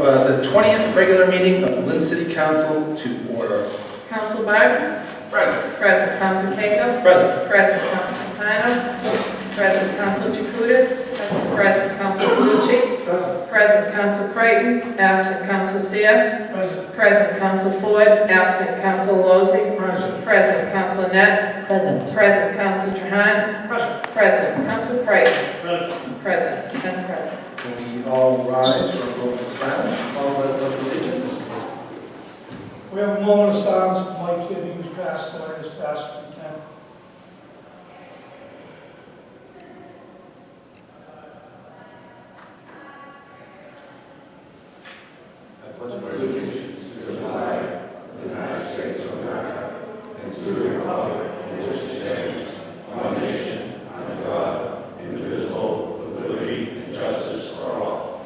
the 20th regular meeting of the Lynn City Council to order. Council Barton? Present. Present. Council Cahill? Present. Present. Council Capano? Present. Council Jacutis? Present. Council Calucci? Present. Council Creighton? Absent. Council Seer? Present. Council Ford? Absent. Council Lozey? Present. Council Net? Present. Council Trahan? Present. Council Creighton? Present. And present. Will we all rise for a moment of silence, followed by the pledge of allegiance? We have a moment of silence for my kid who's passed away this past weekend. I pledge allegiance to the flag of the United States of America and to the republic for which it stands, one nation, under God, indivisible, with liberty and justice for all.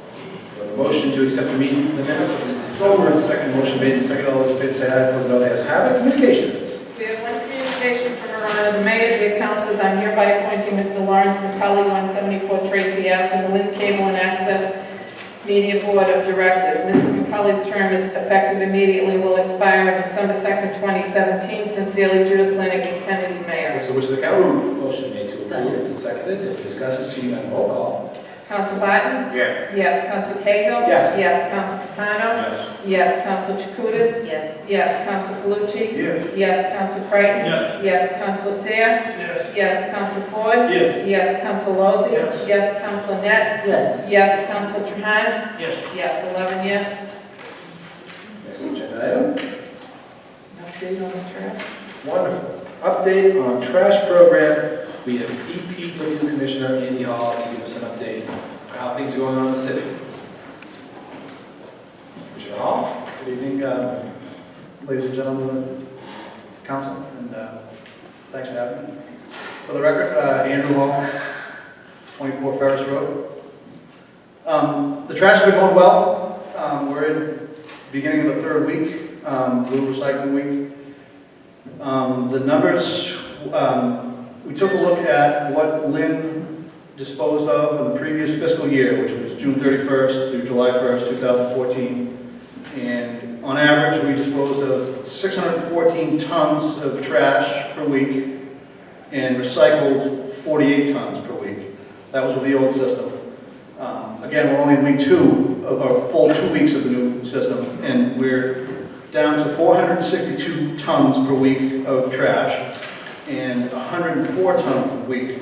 A motion to accept the meeting minutes of the December. Second motion made and second. All those in favor say aye. Opposed, no. The ayes have it. Communications. We have one communication from Her Honor the Mayor. Dear Councilors, I'm hereby appointing Mr. Lawrence McCully, 174 Tracy Ave, to the Lynn Cable and Access Media Board of Directors. Mr. McCully's term is effective immediately, will expire on December 2nd, 2017. Sincerely, Judith Flanagan, Kennedy Mayor. What's the wish of the council? Motion made to approve and seconded. Any discussion? Seeing none. Roll call. Council Barton? Yes. Yes. Council Cahill? Yes. Yes. Council Capano? Yes. Council Jacutis? Yes. Council Calucci? Yes. Council Creighton? Yes. Council Seer? Yes. Council Ford? Yes. Council Lozey? Yes. Council Net? Yes. Council Trahan? Yes. 11 yes. Next agenda item. Update on the trash. Wonderful. Update on trash program. We have DPW Commissioner Andy Hall to give us an update on how things are going on in the city. Commissioner Hall? Good evening, ladies and gentlemen of the council, and thanks for having me. For the record, Andrew Hall, 24 Ferris Road. The trash has been going well. We're in the beginning of the third week, Blue Recycling Week. The numbers, we took a look at what Lynn disposed of in the previous fiscal year, which was June 31st through July 1st, 2014. And on average, we disposed of 614 tons of trash per week and recycled 48 tons per week. That was with the old system. Again, we're only in week 2 of our full 2 weeks of the new system, and we're down to 462 tons per week of trash and 104 tons per week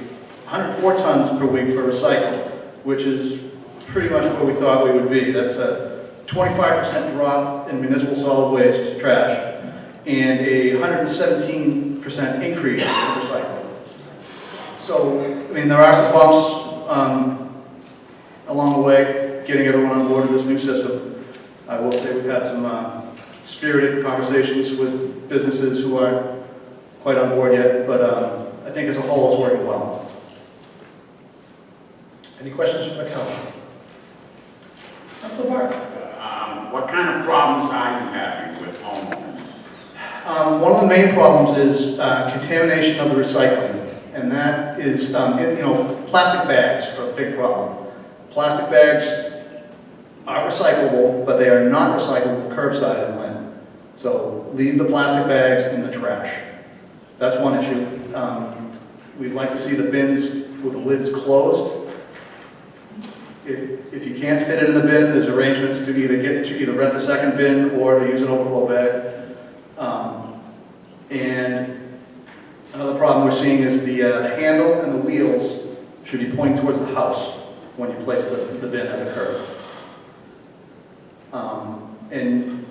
for recycle, which is pretty much what we thought we would be. That's a 25% drop in municipal solid waste trash and a 117% increase in recycling. So, I mean, there are some bumps along the way, getting everyone on board with this new system. I will say we've had some spirited conversations with businesses who aren't quite on board yet, but I think as a whole it's working well. Any questions from the council? Council Barton? What kind of problems are you having with homeowners? One of the main problems is contamination of the recycling, and that is, plastic bags are a big problem. Plastic bags are recyclable, but they are not recyclable curbside in Lynn. So leave the plastic bags in the trash. That's one issue. We'd like to see the bins with the lids closed. If you can't fit it in the bin, there's arrangements to either rent a second bin or to use an overflow bag. And another problem we're seeing is the handle and the wheels should be pointing towards the house when you place the bin at the curb. And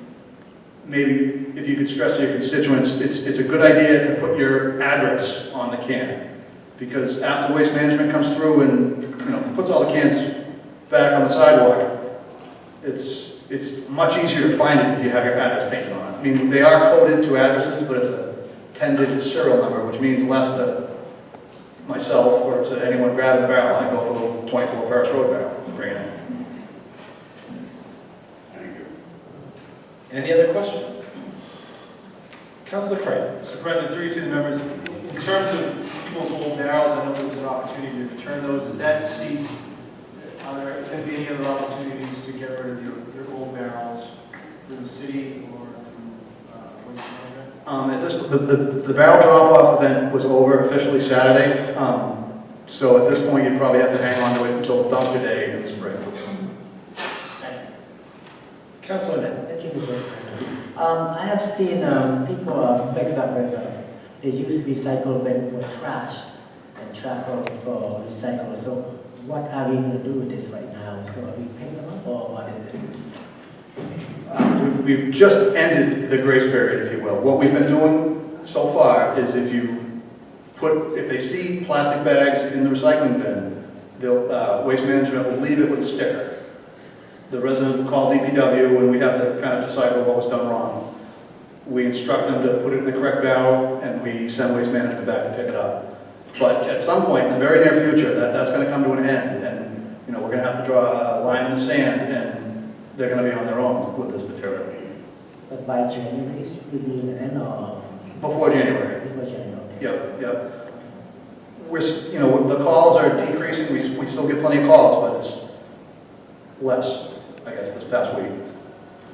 maybe if you could stress to your constituents, it's a good idea to put your address on the can, because after Waste Management comes through and puts all the cans back on the sidewalk, it's much easier to find it if you have your address painted on it. I mean, they are coded to addresses, but it's a 10-digit serial number, which means less to myself or to anyone grabbing the barrel. I go for the little 24 Ferris Road barrel and bring it in. Any other questions? Councilor Creighton? Mr. President, through you to the members, in terms of people's old barrels, I know there was an opportunity to return those. Is that deceased? Are there going to be any other opportunities to get rid of your old barrels? city or through waste management? At this, the barrel drop-off event was over officially Saturday. So at this point, you'd probably have to hang on to it until dumpster day in the spring. Councilor Net. Thank you, Mr. President. I have seen people mix up with, they use recycle bin for trash and trash for recycle. So what are we going to do with this right now? So are we paying them up or what is it? We've just ended the grace period, if you will. What we've been doing so far is if they see plastic bags in the recycling bin, Waste Management will leave it with a sticker. The resident will call DPW and we have to kind of decipher what was done wrong. We instruct them to put it in the correct barrel and we send Waste Management back to pick it up. But at some point, in the very near future, that's going to come to an end, and we're going to have to draw a line in the sand, and they're going to be on their own with this material. But by January, should we be in the end or Before January. before January? Okay. Yep. The calls are decreasing. We still get plenty of calls, but it's less, I guess, this past week.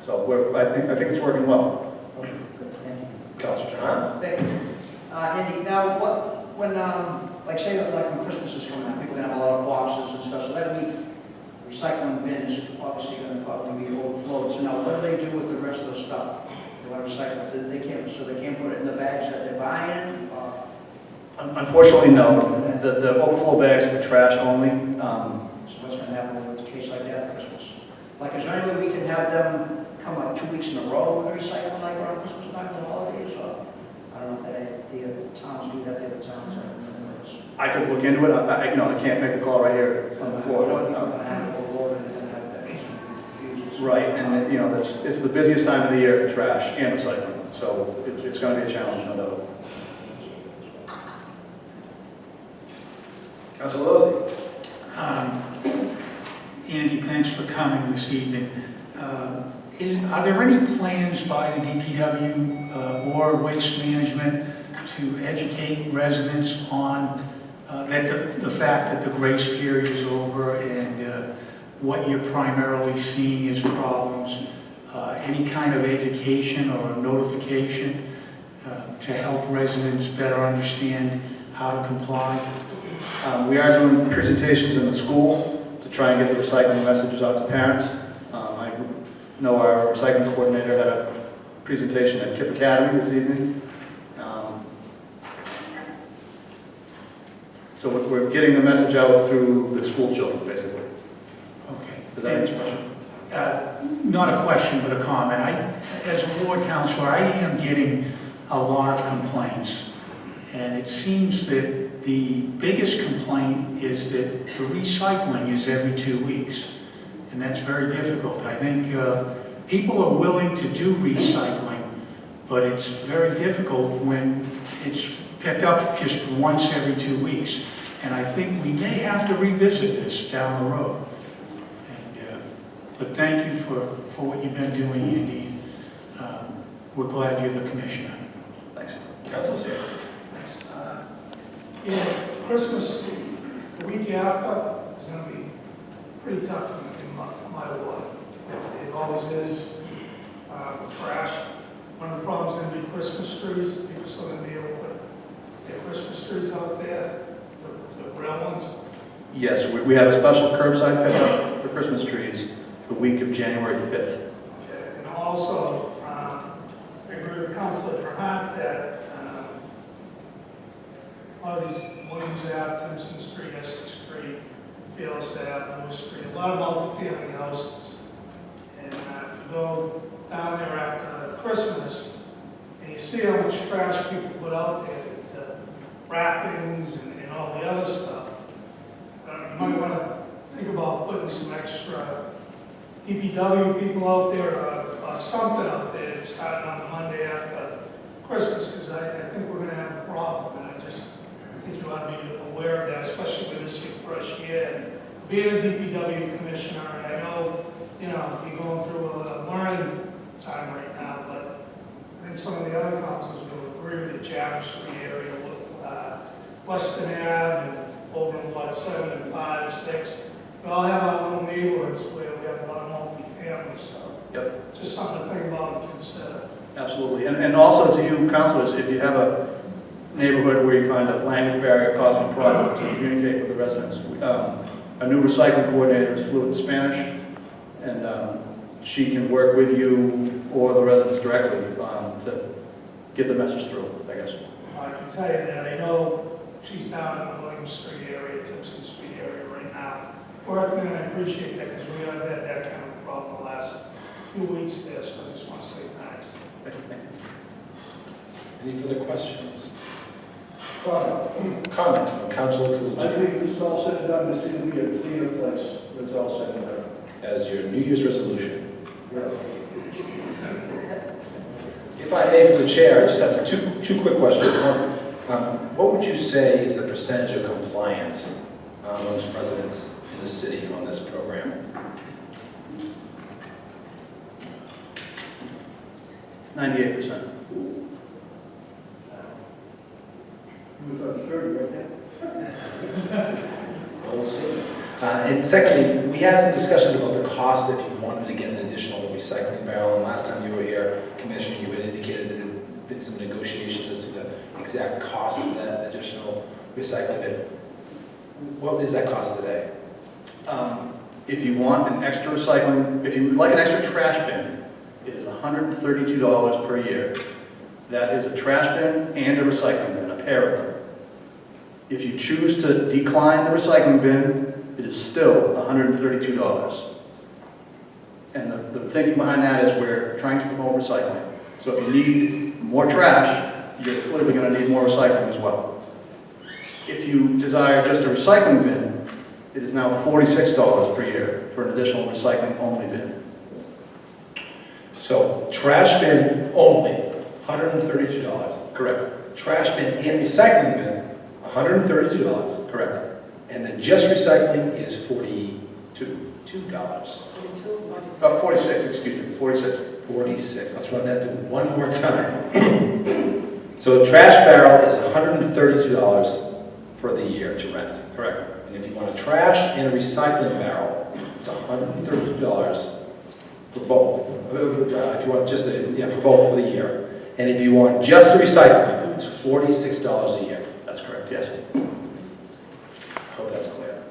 So I think it's working well. Okay, good. Thank you. Councilor Trahan. Thank you. Andy, now, when Christmas is coming up, people are gonna have a lot of boxes and stuff, so that recycling bins obviously gonna probably be overflowed. So now, what do they do with the rest of the stuff? They want to recycle it, they can't put it in the bags that they're buying? Unfortunately, no. The overflow bags are for trash only. So what's gonna happen with a case like that at Christmas? Like, is there any way we can have them come like 2 weeks in a row with the recycling, like around Christmas time and the holidays, or? I don't know if the towns do that, the other towns, I don't know. I could look into it. I can't make the call right here on the floor. Right, and it's the busiest time of the year for trash and recycling, so it's going to be a challenge, no doubt. Councilor Lozey. Andy, thanks for coming this evening. Are there any plans by the DPW or Waste Management to educate residents on the fact that the grace period is over and what you're primarily seeing as problems? Any kind of education or notification to help residents better understand how to comply? We are doing presentations in the school to try and get the recycling messages out to parents. I know our recycling coordinator had a presentation at KIPP Academy this evening. So we're getting the message out through the school children, basically. Okay. Does that answer your question? Not a question, but a comment. As a ward counselor, I am getting a lot of complaints, and it seems that the biggest complaint is that the recycling is every 2 weeks, and that's very difficult. I think people are willing to do recycling, but it's very difficult when it's picked up just once every 2 weeks. And I think we may have to revisit this down the road. But thank you for what you've been doing, Andy. We're glad you're the commissioner. Thanks. Councilor Seer. Christmas, the week after, is going to be pretty tough in my ward. It always is. Trash. One of the problems is going to be Christmas trees. People still going to be able to put their Christmas trees out there, the real ones. Yes, we have a special curbside pickup for Christmas trees the week of January 5th. Okay. And also, I agree with Councilor Trahan that a lot of these Williams Ave, Timpson Street, Essex Street, Phyllis Ave, Lewis Street, a lot of multi-family houses. And if you go down there after Christmas, and you see how much trash people put out there, the wrappings and all the other stuff, you might want to think about putting some extra DPW people out there or something out there starting on the Monday after Christmas, because I think we're going to have a problem. And I think you ought to be aware of that, especially with this your first year. And being a DPW commissioner, I know, you're going through a learning time right now, but I think some of the other councils will agree with the Chatham Street area, Weston Ave, and over in Lot 7 and 5, 6. We all have our little neighborhoods where we have a lot of multi-families, so Yep. Just something to think about and consider. Absolutely. And also to you, councilors, if you have a neighborhood where you find a language barrier causing a problem to communicate with the residents, a new recycling coordinator is fluent in Spanish, and she can work with you or the residents directly to get the message through, I guess. I can tell you that I know she's down in the William Street area, Timpson Street area right now. Working, and I appreciate that because we have had that kind of problem the last few weeks there, so I just want to say thanks. Any further questions? Comment from Councilor I Calucci. believe it's all said and done, this is going to be a cleaner place when it's all said and done. As your New Year's resolution. Yes. If I may, from the chair, I just have two quick questions. One, what would you say is the percentage of compliance amongst residents in the city on this program? 98%. You thought 30 right there? Bold statement. And secondly, we had some discussions about the cost if you wanted to get an additional recycling barrel. And last time you were here, Commissioner, you had indicated that there had been some negotiations as to the exact cost of that additional recycling bin. What is that cost today? If you want an extra recycling, if you would like an extra trash bin, it is $132 per year. That is a trash bin and a recycling bin, a pair of them. If you choose to decline the recycling bin, it is still $132. And the thinking behind that is we're trying to promote recycling. So if you need more trash, you're clearly going to need more recycling as well. If you desire just a recycling bin, it is now $46 per year for an additional recycling only bin. So trash bin only, $132. Correct. Trash bin and recycling bin, $132. Correct. And then just recycling is $42. 46, excuse me, 46. 46. Let's run that through one more time. So a trash barrel is $132 for the year to rent. Correct. And if you want a trash and a recycling barrel, it's $132 for both. If you want just for both for the year. And if you want just the recycling, it's $46 a year. That's correct, yes. I hope that's clear.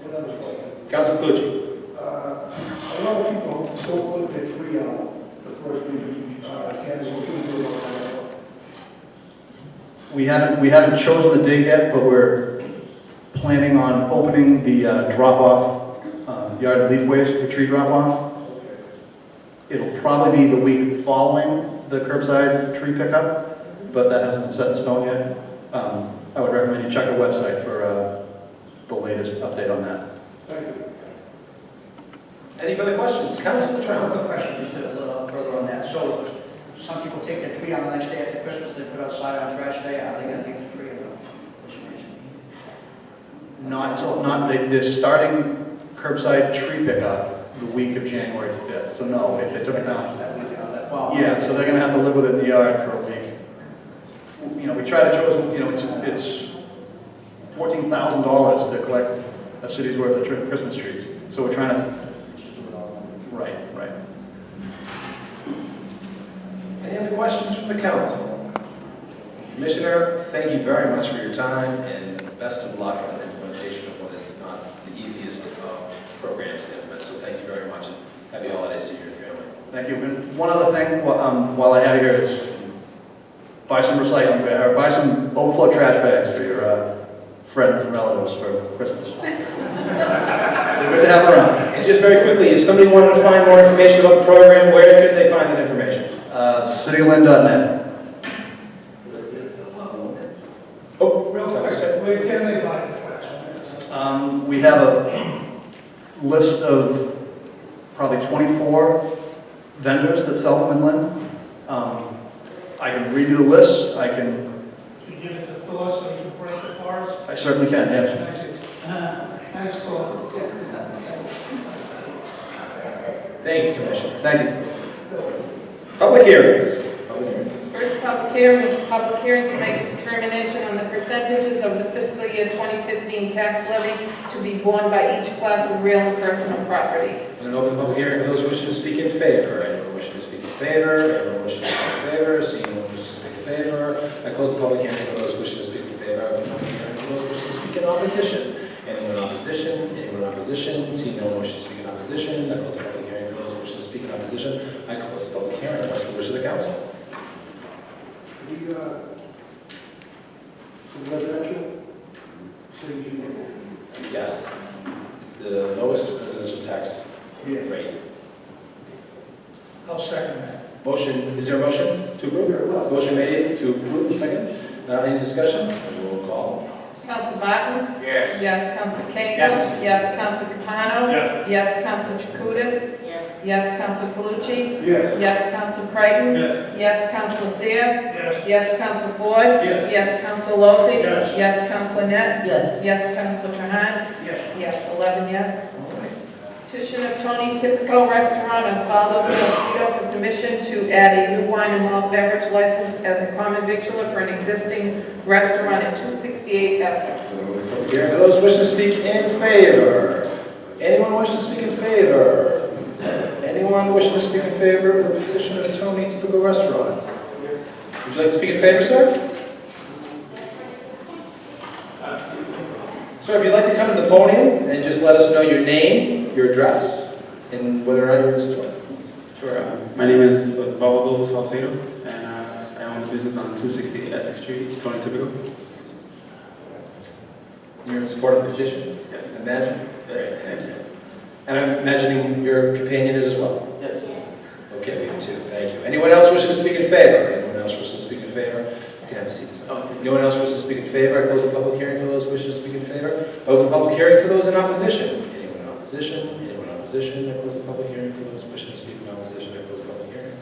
Another question. Council Calucci. A lot of people still put their tree out the first week of Kansas. We haven't chosen the date yet, but we're planning on opening the drop-off, yard leaf waste, the tree drop-off. It'll probably be the week following the curbside tree pickup, but that hasn't been set in stone yet. I would recommend you check the website for the latest update on that. Thank you. Any further questions? Councilor Trent. Another question, just a little further on that. So some people take their tree on the next day after Christmas, they put it outside on trash day, are they going to take the tree or no? They're starting curbside tree pickup the week of January 5th, so no, if they took it down. Yeah, so they're gonna have to live with it in the yard for a week. You know, we try to choose, it's $14,000 to collect a city's worth of Christmas trees. So we're trying to, right. Any other questions from the council? Commissioner, thank you very much for your time and best of luck on the implementation of what is not the easiest of programs to implement. So thank you very much and happy holidays to you and your family. Thank you. And one other thing, while I have you here is buy some recycling bags, or buy some overflow trash bags for your friends and relatives for Christmas. They're good to have around. And just very quickly, if somebody wanted to find more information about the program, where could they find that information? Citylyn.net. Oh, Real okay. quick, where can they buy the trash? We have a list of probably 24 vendors that sell them in Lynn. I can read you the list. Can you give it to us so you can break it for us? I certainly can, yes. Thank you. Thanks for Thank you, Commissioner. Thank you. Public hearings. First public hearing is a public hearing to make a determination on the percentages of the fiscal year 2015 tax levy to be borne by each class of real and personal property. I'm going to open the public hearing for those who wishing to speak in favor? Anyone wishing to speak in favor? Anyone wishing to speak in favor? Seeing no one wishing to speak in favor, I close the public hearing for those wishing to speak in favor. I open the public hearing for those wishing to speak in opposition. Anyone in opposition? Anyone in opposition? Seeing no one wishing to speak in opposition, I close the public hearing for those wishing to speak in opposition. I close the public hearing. What's the wish of the council? Residential? Yes. It's the lowest residential tax rate. I'll second that. Motion, is there a motion to approve? Motion made to approve, second. Any discussion? Roll call. Counsel Barton? Yes. Yes. Counsel Cahill? Yes. Yes. Counsel Capano? Yes. Yes. Counsel Chakutis? Yes. Yes. Counsel Calucci? Yes. Yes. Counsel Creighton? Yes. Yes. Counsel Seer? Yes. Yes. Counsel Ford? Yes. Yes. Counsel Lozey? Yes. Yes. Counsel Net? Yes. Yes. Counsel Trahan? Yes. Yes. 11 yes. Petition of Tony Tipico Restaurant Osvaldo Salcedo for permission to add a new wine and malt beverage license as a common victualler for an existing restaurant at 268 Essex. Public hearing for those wishing to speak in favor. Anyone wishing to speak in favor? Anyone wishing to speak in favor of the petition of Tony Tipico Restaurant? Would you like to speak in favor, sir? Sir, if you'd like to come to the podium and just let us know your name, your address, and whether or not you're in support. Sure. My name is Osvaldo Salcedo, and I own a business on 260 Essex Street, Tony Typical. You're in support of the petition? Yes. Imagine? Great, thank you. And I'm imagining your companion is as well? Yes. Okay, we have two, thank you. Anyone else wishing to speak in favor? Anyone else wishing to speak in favor? You can have a seat. Anyone else wishing to speak in favor? I close the public hearing for those wishing to speak in favor. Open the public hearing for those in opposition. Anyone in opposition? Anyone in opposition? I close the public hearing for those wishing to speak in opposition. I close the public hearing.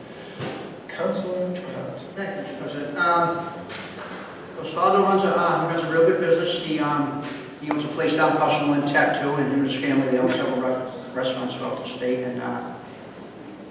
Councilor Trahan. Thank you, Mr. President. Osvaldo runs a real good business. He owns a place down across from Lynn Tech too, and him and his family, they own several restaurants throughout the state. And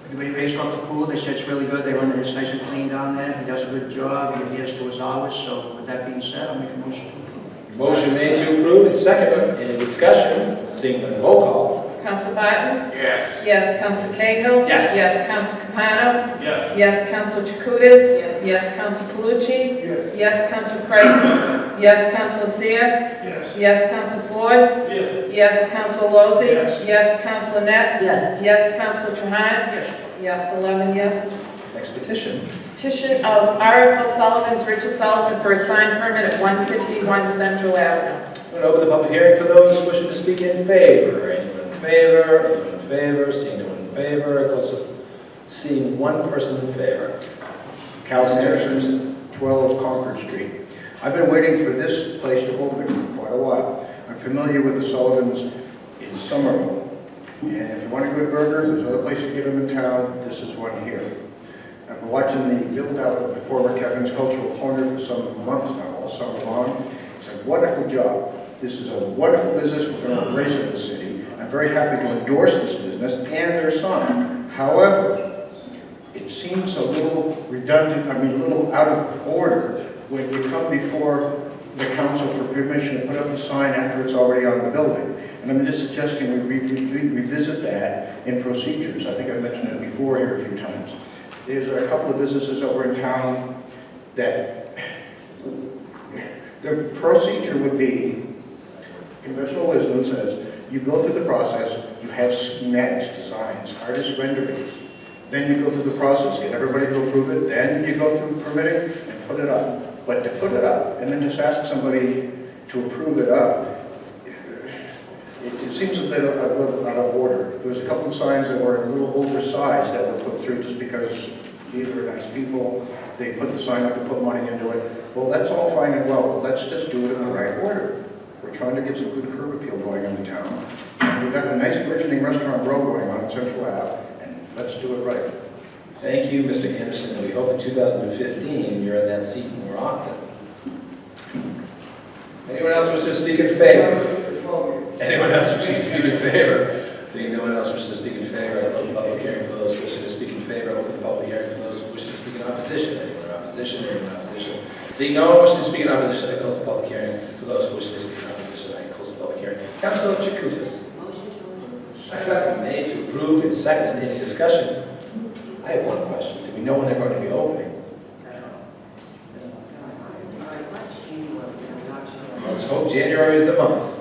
everybody raves about the food. They say it's really good. They run it, it's nice and clean down there. He does a good job. He adheres to his hours. So with that being said, I'll make a motion to approve. Motion made to approve and seconded. Any discussion? Seeing none, roll call. Counsel Barton? Yes. Yes. Counsel Cahill? Yes. Yes. Counsel Capano? Yes. Yes. Counsel Chakutis? Yes. Yes. Counsel Calucci? Yes. Yes. Counsel Creighton? Yes. Counsel Seer? Yes. Yes. Counsel Ford? Yes. Yes. Counsel Lozey? Yes. Yes. Counsel Net? Yes. Yes. Counsel Trahan? Yes. Yes. 11 yes. Next petition. Petition of R.F. Sullivan's Richard Sullivan for a sign permit at 151 Central Avenue. I'm going to open the public hearing for those wishing to speak in favor. Anyone in favor? Anyone in favor? Seeing no one in favor, I close. Seeing one person in favor. Cal Anderson, 12 Concord Street. I've been waiting for this place to open for quite a while. I'm familiar with the Sullivans in Somerville. And if you want a good burger, there's other places to get them in town. This is one here. I've been watching the build-out of the former Kevin's Cultural Corner for some months now, all summer long. It's a wonderful job. This is a wonderful business. We're going to raise it in the city. I'm very happy to endorse this business and their sign. However, it seems a little redundant, a little out of order when you come before the council for permission to put up the sign after it's already on the building. And I'm just suggesting we revisit that in procedures. I think I've mentioned it before here a few times. There's a couple of businesses over in town that the procedure would be, conventional wisdom says, you go through the process, you have schematics, designs, artist renderings. Then you go through the process, get everybody to approve it, then you go through permitting and put it up. But to put it up and then just ask somebody to approve it up, it seems a little out of order. There was a couple of signs that were a little oversized that were put through just because, gee, they're nice people. They put the sign up to put money into it. Well, that's all fine and well, but let's just do it in the right order. We're trying to get some good curb appeal going in the town. And we've got a nice burgeoning restaurant row going on in Central Ave, and let's do it right. Thank you, Mr. Anderson, and we hope in 2015 you're in that seat more often. Anyone else wish to speak in favor? Anyone else wishing to speak in favor? Seeing no one else wishing to speak in favor, I close the public hearing for those wishing to speak in favor. Open the public hearing for those wishing to speak in opposition. Anyone in opposition? Anyone in opposition? Seeing no one wishing to speak in opposition, I close the public hearing for those wishing to speak in opposition. I close the public hearing. Councilor Chakutis. Motion to approve. Second. Made to approved and seconded. Any discussion? I have one question. Do we know when they're going to be opening? Let's hope January is the month.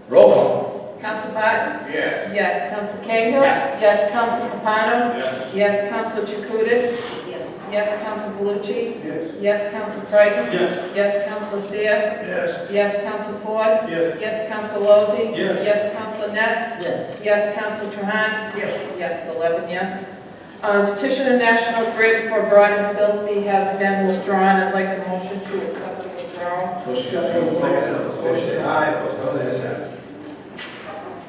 Roll call. Counsel Barton? Yes. Yes. Counsel Cahill? Yes. Yes. Counsel Capano? Yes. Yes. Counsel Chakutis? Yes. Yes. Counsel Calucci? Yes. Yes. Counsel Creighton? Yes. Yes. Counsel Seer? Yes. Yes. Counsel Ford? Yes. Yes. Counsel Lozey? Yes. Yes. Counsel Net? Yes. Yes. Counsel Trahan? Yes. Yes, 11 yes. Petition of National Grid for Broad and Salisbury has been withdrawn. I'd like a motion to accept the withdrawal. Motion made and seconded. All those in favor say aye. Opposed, no. The ayes have it.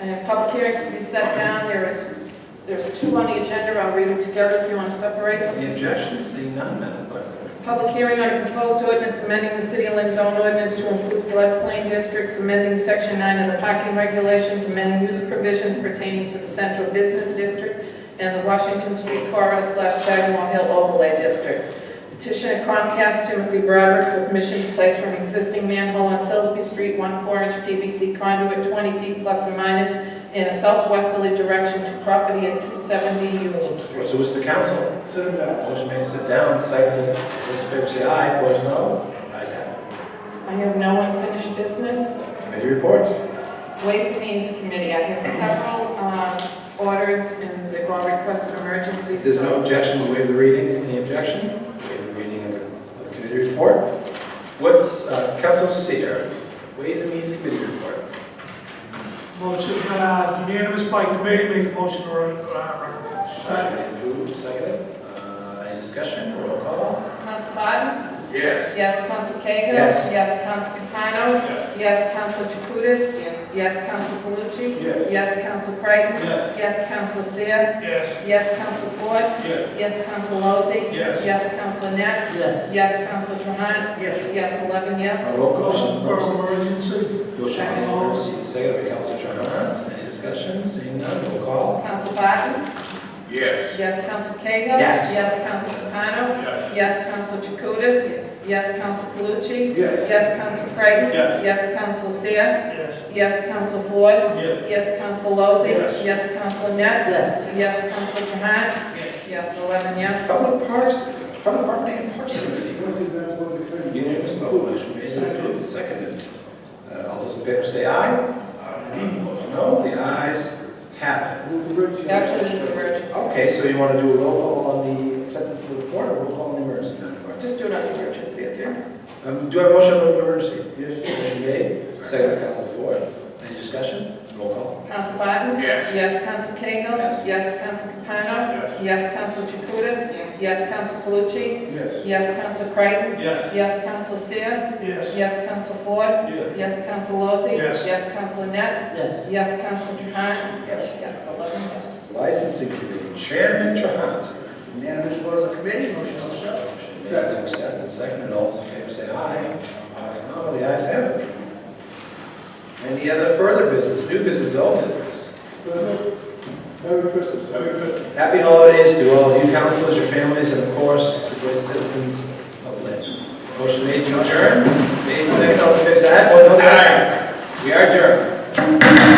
And public hearings to be set down. There's two on the agenda. I'll read them together if you want to separate them. Any objections? Seeing none, Madam Clerk. Public hearing on a proposed ordinance amending the City of Lynn's own ordinance to include floodplain districts, amending Section 9 of the parking regulations, amending use provisions pertaining to the Central Business District and the Washington Street Corridor/Sagamore Hill Overlay District. Petitioner Comcast Timothy Broderick for permission to place from existing manhole on Salisbury Street 1 4-inch PVC conduit 20 feet plus or minus in a southwesterly direction to property at 270 Union Street. What's the wish of the council? Motion made to sit down, seconded. Those in favor say aye. Opposed, no. Ayes have it. I have no unfinished business. Committee reports. Ways and Means Committee, I have several orders and they've all requested emergency. There's no so- objection to waive the reading. Any objection? Waive the reading of the committee report. What's Council Seer? Ways and Means Committee report. Motion unanimous by committee, make a motion to recommend. Motion made, approved, seconded. Any discussion? Roll call. Counsel Barton? Yes. Yes. Counsel Cahill? Yes. Yes. Counsel Capano? Yes. Yes. Counsel Chakutis? Yes. Yes. Counsel Calucci? Yes. Yes. Counsel Creighton? Yes. Yes. Counsel Seer? Yes. Yes. Counsel Ford? Yes. Yes. Counsel Lozey? Yes. Yes. Counsel Net? Yes. Yes. Counsel Trahan? Yes. Yes. 11 yes. Roll call. Motion for emergency. Motion made, emergency, seconded by Council Trahan. Any discussion? Seeing none, roll call. Counsel Barton? Yes. Yes. Counsel Cahill? Yes. Yes. Counsel Capano? Yes. Yes. Counsel Chakutis? Yes. Yes. Counsel Calucci? Yes. Yes. Counsel Creighton? Yes. Yes. Counsel Seer? Yes. Yes. Counsel Ford? Yes. Yes. Counsel Lozey? Yes. Yes. Counsel Net? Yes. Yes. Counsel Trahan? Yes. Yes. 11 yes. Public Property and Parks Committee. Unanimous vote. Motion made and approved, seconded. All those in favor say aye. Opposed, no. The ayes have it. Actually, there's an emergency. Okay, so you want to do a roll call on the acceptance of the report, or roll call on the emergency? Just do it on the emergency, it's here. Do I have a motion on the emergency? Yes. Motion made, seconded by Council Ford. Any discussion? Roll call. Counsel Barton? Yes. Yes. Counsel Cahill? Yes. Yes. Counsel Capano? Yes. Yes. Counsel Chakutis? Yes. Yes. Counsel Calucci? Yes. Yes. Counsel Creighton? Yes. Yes. Counsel Seer? Yes. Yes. Counsel Ford? Yes. Yes. Counsel Lozey? Yes. Yes. Counsel Net? Yes. Yes. Counsel Trahan? Yes. 11 yes. Licensing Committee, Chairman Trahan. Unanimous vote of the committee, motion to accept. Motion made to accept and seconded. All those in favor say aye. No, the ayes have it. Any other further business, new business, old business? Merry Christmas. Merry Christmas. Happy holidays to all of you councilors, your families, and of course, the great citizens of Lynn. Motion made to adjourn. Made second, all those in favor say aye. Oh, no, the ayes have it. We are adjourned.